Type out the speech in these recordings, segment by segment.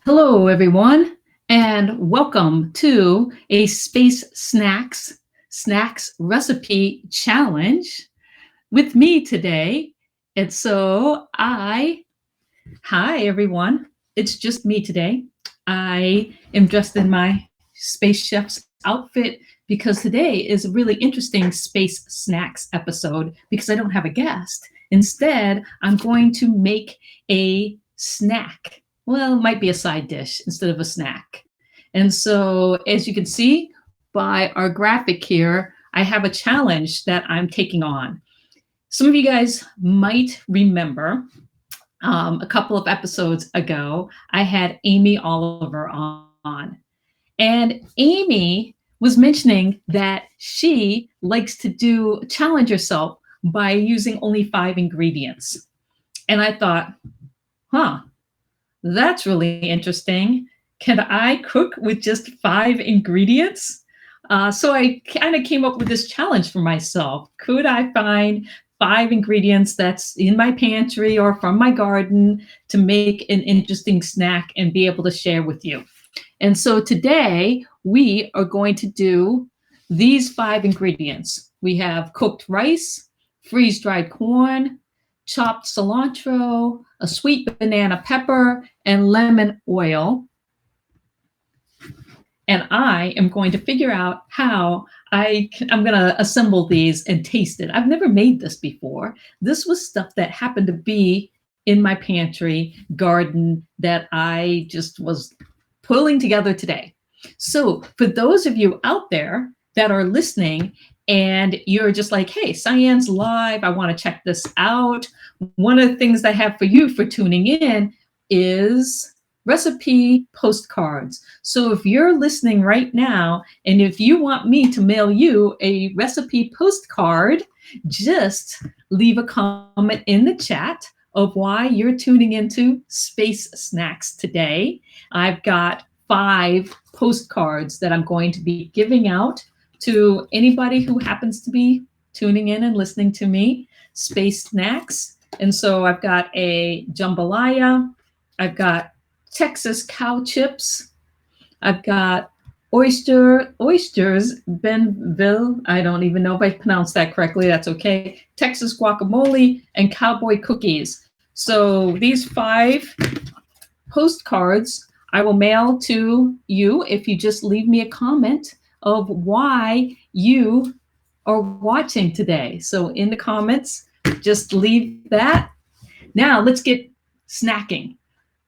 Hello, everyone, and welcome to a Space Snacks Recipe Challenge with me today. And so hi, everyone. It's just me today. I am dressed in my space chef's outfit because today is a really interesting space snacks episode because I don't have a guest. Instead, I'm going to make a snack. Well, it might be a side dish instead of a snack. And so, as you can see by our graphic here, I have a challenge that I'm taking on. Some of you guys might remember a couple of episodes ago, I had Amy Oliver on. And Amy was mentioning that she likes to challenge herself by using only 5 ingredients. And I thought, huh, that's really interesting. Can I cook with just 5 ingredients? So I kind of came up with this challenge for myself. Could I find 5 ingredients that's in my pantry or from my garden to make an interesting snack and be able to share with you? And so today we are going to do these 5 ingredients. We have cooked rice, freeze dried corn, chopped cilantro, a sweet banana pepper, and lemon oil. And I am going to figure out how I'm going to assemble these and taste it. I've never made this before. This was stuff that happened to be in my pantry garden that I just was pulling together today. So for those of you out there that are listening and you're just like, hey, Cyan's live, I want to check this out. One of the things I have for you for tuning in is recipe postcards. So if you're listening right now, and if you want me to mail you a recipe postcard, just leave a comment in the chat of why you're tuning into Space Snacks today. I've got 5 postcards that I'm going to be giving out to anybody who happens to be tuning in and listening to me, Space Snacks. And so I've got a jambalaya, I've got Texas cow chips, I've got oysters, Benville. I don't even know if I pronounced that correctly. That's okay. Texas guacamole and cowboy cookies. So these 5 postcards I will mail to you if you just leave me a comment of why you are watching today. So in the comments, just leave that. Now let's get snacking.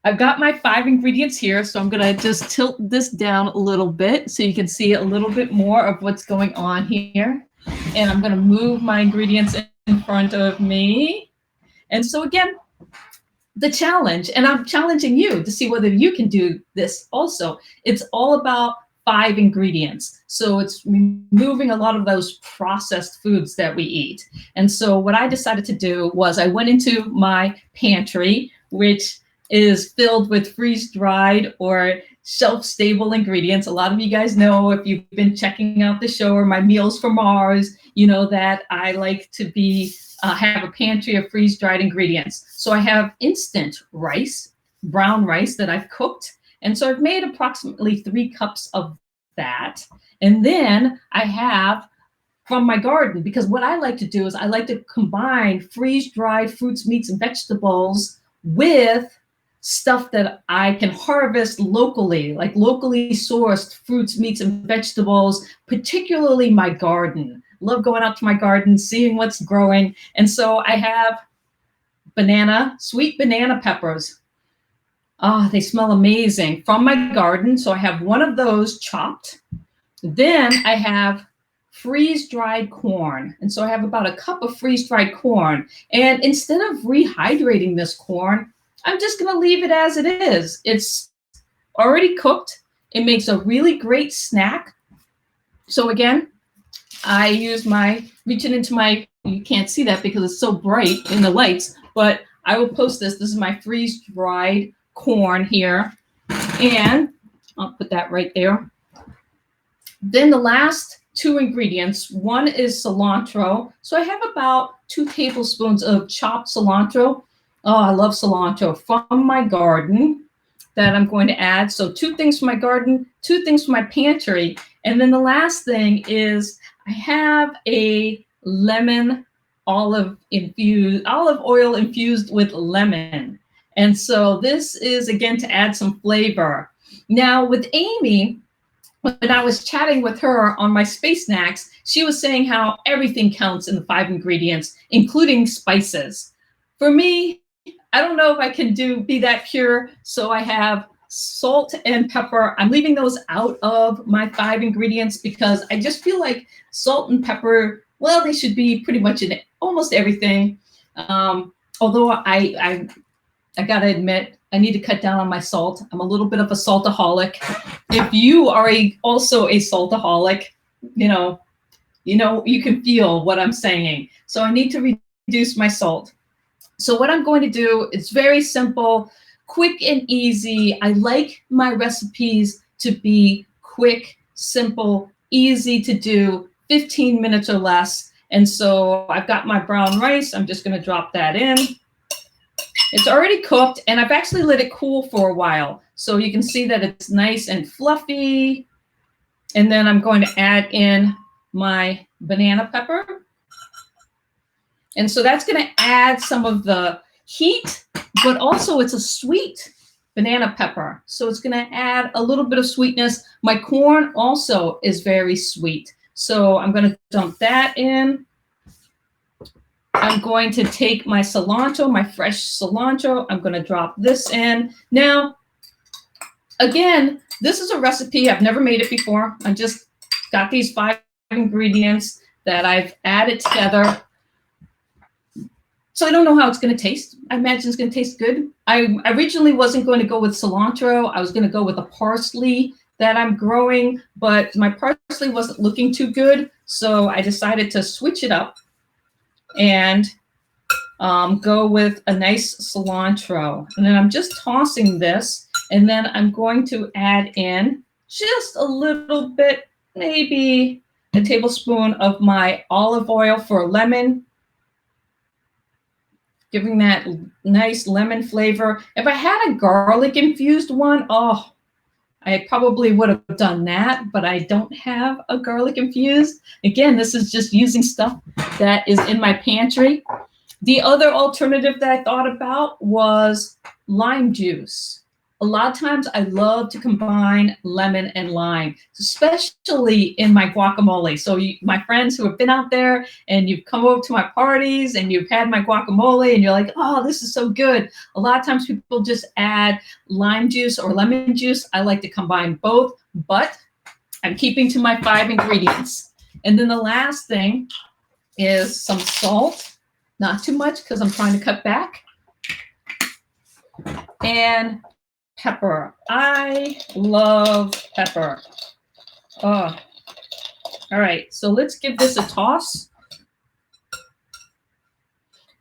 I've got my 5 ingredients here, so I'm gonna just tilt this down a little bit so you can see a little bit more of what's going on here. And I'm gonna move my ingredients in front of me. And so again, the challenge, and I'm challenging you to see whether you can do this also. It's all about 5 ingredients. So it's removing a lot of those processed foods that we eat. And so what I decided to do was I went into my pantry, which is filled with freeze-dried or shelf-stable ingredients. A lot of you guys know, if you've been checking out the show or my Meals from Mars, you know that I like to have a pantry of freeze-dried ingredients. So I have instant rice, brown rice that I've cooked. And so I've made approximately 3 cups of that. And then I have from my garden, because what I like to do is I like to combine freeze-dried fruits, meats, and vegetables with stuff that I can harvest locally, like locally sourced fruits, meats, and vegetables, particularly my garden. Love going out to my garden, seeing what's growing. And so I have sweet banana peppers. They smell amazing from my garden. So I have one of those chopped. Then I have freeze-dried corn. And so I have about a cup of freeze-dried corn. And instead of rehydrating this corn, I'm just going to leave it as it is. It's already cooked. It makes a really great snack. So again, I use reaching into you can't see that because it's so bright in the lights, but I will post this. This is my freeze-dried corn here. And I'll put that right there. Then the last 2 ingredients, one is cilantro. So I have about 2 tablespoons of chopped cilantro. Oh, I love cilantro from my garden. that I'm going to add. So 2 things for my garden, 2 things for my pantry. And then the last thing is I have a lemon olive oil infused with lemon. And so this is, again, to add some flavor. Now with Amy, when I was chatting with her on my space snacks, she was saying how everything counts in the 5 ingredients, including spices. For me, I don't know if I can be that pure. So I have salt and pepper. I'm leaving those out of my 5 ingredients because I just feel like salt and pepper, well, they should be pretty much in almost everything. Although I gotta admit, I need to cut down on my salt. I'm a little bit of a saltaholic. If you are also a saltaholic, you can feel what I'm saying. So I need to reduce my salt. So what I'm going to do, it's very simple, quick and easy. I like my recipes to be quick, simple, easy to do, 15 minutes or less. And so I've got my brown rice. I'm just going to drop that in. It's already cooked, and I've actually let it cool for a while. So you can see that it's nice and fluffy. And then I'm going to add in my banana pepper. And so that's going to add some of the heat, but also it's a sweet banana pepper. So it's going to add a little bit of sweetness. My corn also is very sweet. So I'm going to dump that in. I'm going to take my cilantro, my fresh cilantro. I'm going to drop this in. Now, again, this is a recipe. I've never made it before. I just got these 5 ingredients that I've added together. So I don't know how it's going to taste. I imagine it's going to taste good. I originally wasn't going to go with cilantro. I was going to go with the parsley that I'm growing, but my parsley wasn't looking too good. So I decided to switch it up and go with a nice cilantro. And then I'm just tossing this, and then I'm going to add in just a little bit, maybe a tablespoon of my olive oil for lemon, giving that nice lemon flavor. If I had a garlic infused one, oh, I probably would have done that, but I don't have a garlic infused. Again, this is just using stuff that is in my pantry. The other alternative that I thought about was lime juice. A lot of times I love to combine lemon and lime, especially in my guacamole. So my friends who have been out there and you've come over to my parties and you've had my guacamole and you're like, oh, this is so good. A lot of times people just add lime juice or lemon juice. I like to combine both, but I'm keeping to my 5 ingredients. And then the last thing is some salt, not too much because I'm trying to cut back, and pepper. I love pepper. Oh, all right. So let's give this a toss.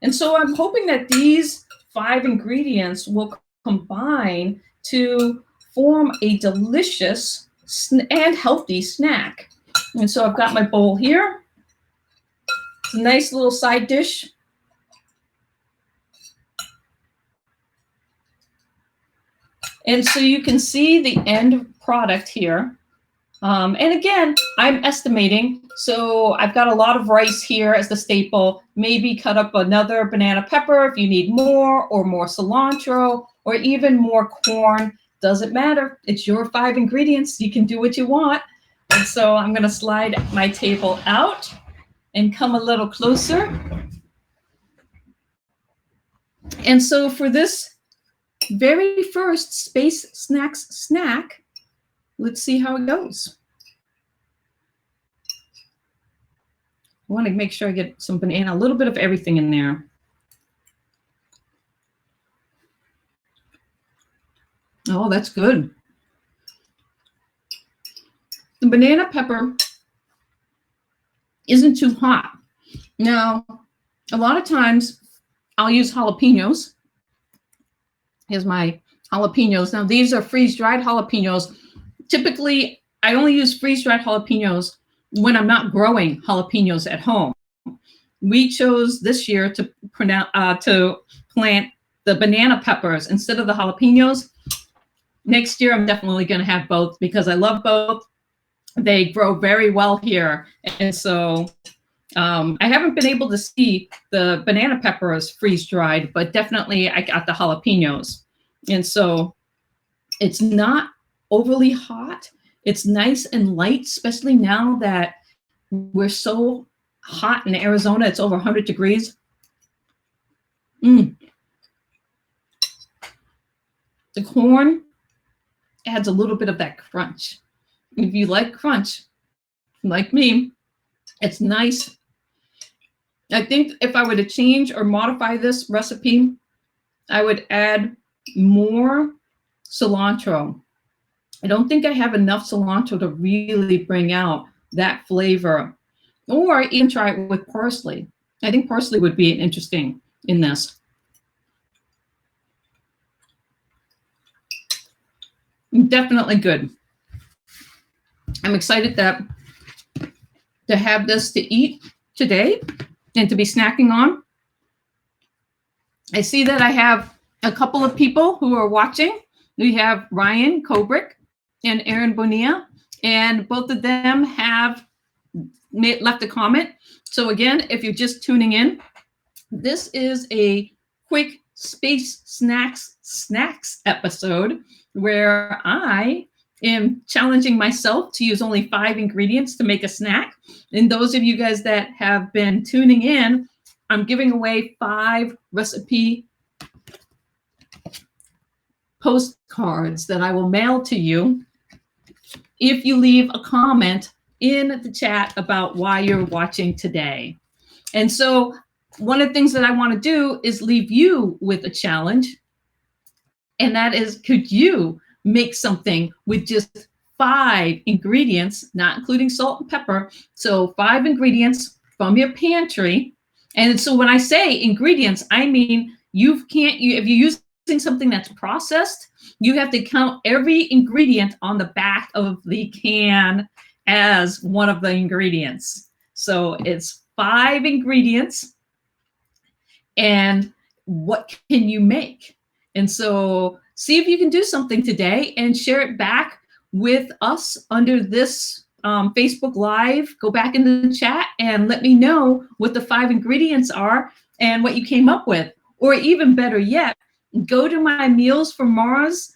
And so I'm hoping that these 5 ingredients will combine to form a delicious and healthy snack. And so I've got my bowl here. It's a nice little side dish. And so you can see the end product here. And again, I'm estimating. So I've got a lot of rice here as the staple. Maybe cut up another banana pepper if you need more, or more cilantro, or even more corn. Doesn't matter. It's your 5 ingredients. You can do what you want. And so I'm going to slide my table out and come a little closer. And so for this very first Space Snacks snack, let's see how it goes. I want to make sure I get some banana, a little bit of everything in there. Oh, that's good. The banana pepper isn't too hot. Now, a lot of times I'll use jalapenos. Here's my jalapenos. Now, these are freeze-dried jalapenos. Typically, I only use freeze-dried jalapenos when I'm not growing jalapenos at home. We chose this year to plant the banana peppers instead of the jalapenos. next year I'm definitely going to have both because I love both. They grow very well here. And so I haven't been able to see the banana peppers freeze dried, but definitely I got the jalapenos. And so it's not overly hot. It's nice and light, especially now that we're so hot in Arizona. It's over 100 degrees. The corn adds a little bit of that crunch. If you like crunch, like me, it's nice. I think if I were to change or modify this recipe, I would add more cilantro. I don't think I have enough cilantro to really bring out that flavor, or even try it with parsley. I think parsley would be interesting in this. Definitely good. I'm excited to have this to eat today and to be snacking on. I see that I have a couple of people who are watching. We have Ryan Kobrick and Aaron Bonilla, and both of them have left a comment. So again, if you're just tuning in, this is a quick space snacks episode where I am challenging myself to use only 5 ingredients to make a snack. And those of you guys that have been tuning in, I'm giving away 5 recipe postcards that I will mail to you if you leave a comment in the chat about why you're watching today. And so one of the things that I want to do is leave you with a challenge. And that is, could you make something with just 5 ingredients, not including salt and pepper? So 5 ingredients from your pantry. And so when I say ingredients, I mean if you're using something that's processed, you have to count every ingredient on the back of the can as one of the ingredients. So it's 5 ingredients, and what can you make? And so see if you can do something today and share it back with us under this Facebook Live. Go back into the chat and let me know what the 5 ingredients are and what you came up with. Or even better yet, go to my Meals for Mars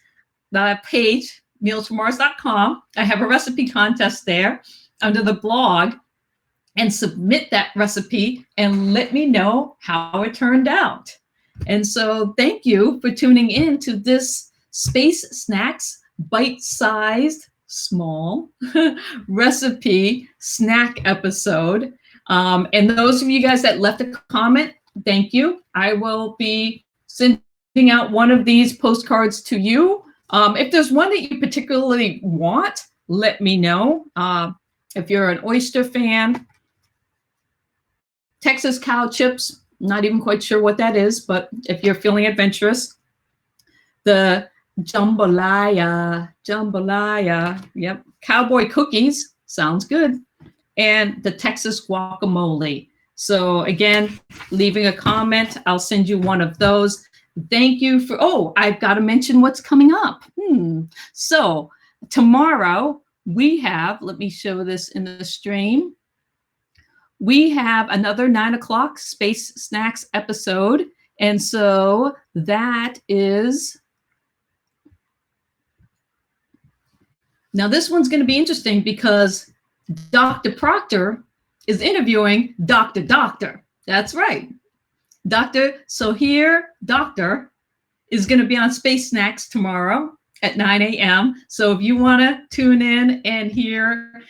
page, mealsformars.com. I have a recipe contest there under the blog, and submit that recipe and let me know how it turned out. And so thank you for tuning in to this Space Snacks bite-sized, small recipe snack episode. And those of you guys that left a comment, thank you. I will be sending out one of these postcards to you. If there's one that you particularly want, let me know. If you're an oyster fan, Texas cow chips, not even quite sure what that is, but if you're feeling adventurous, the jambalaya, yep, cowboy cookies, sounds good, and the Texas guacamole. So again, leaving a comment, I'll send you one of those. Thank you for, I've got to mention what's coming up. So tomorrow we have, let me show this in the stream. We have another 9 o'clock Space Snacks episode. And so that is, now this one's going to be interesting because Dr. Proctor is interviewing Dr. Doctor. That's right. Dr. is going to be on Space Snacks tomorrow at 9 a.m. So if you want to tune in and hear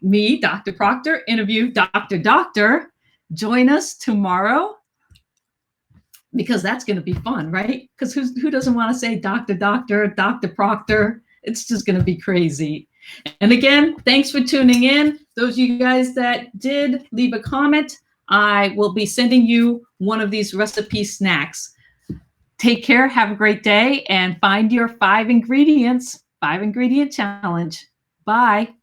me, Dr. Proctor, interview Dr. Doctor, join us tomorrow, because that's going to be fun, right? Because who doesn't want to say Dr. Doctor, Dr. Proctor? It's just going to be crazy. And again, thanks for tuning in. Those of you guys that did leave a comment, I will be sending you one of these recipe snacks. Take care, have a great day, and find your 5 ingredients, 5 ingredient challenge. Bye.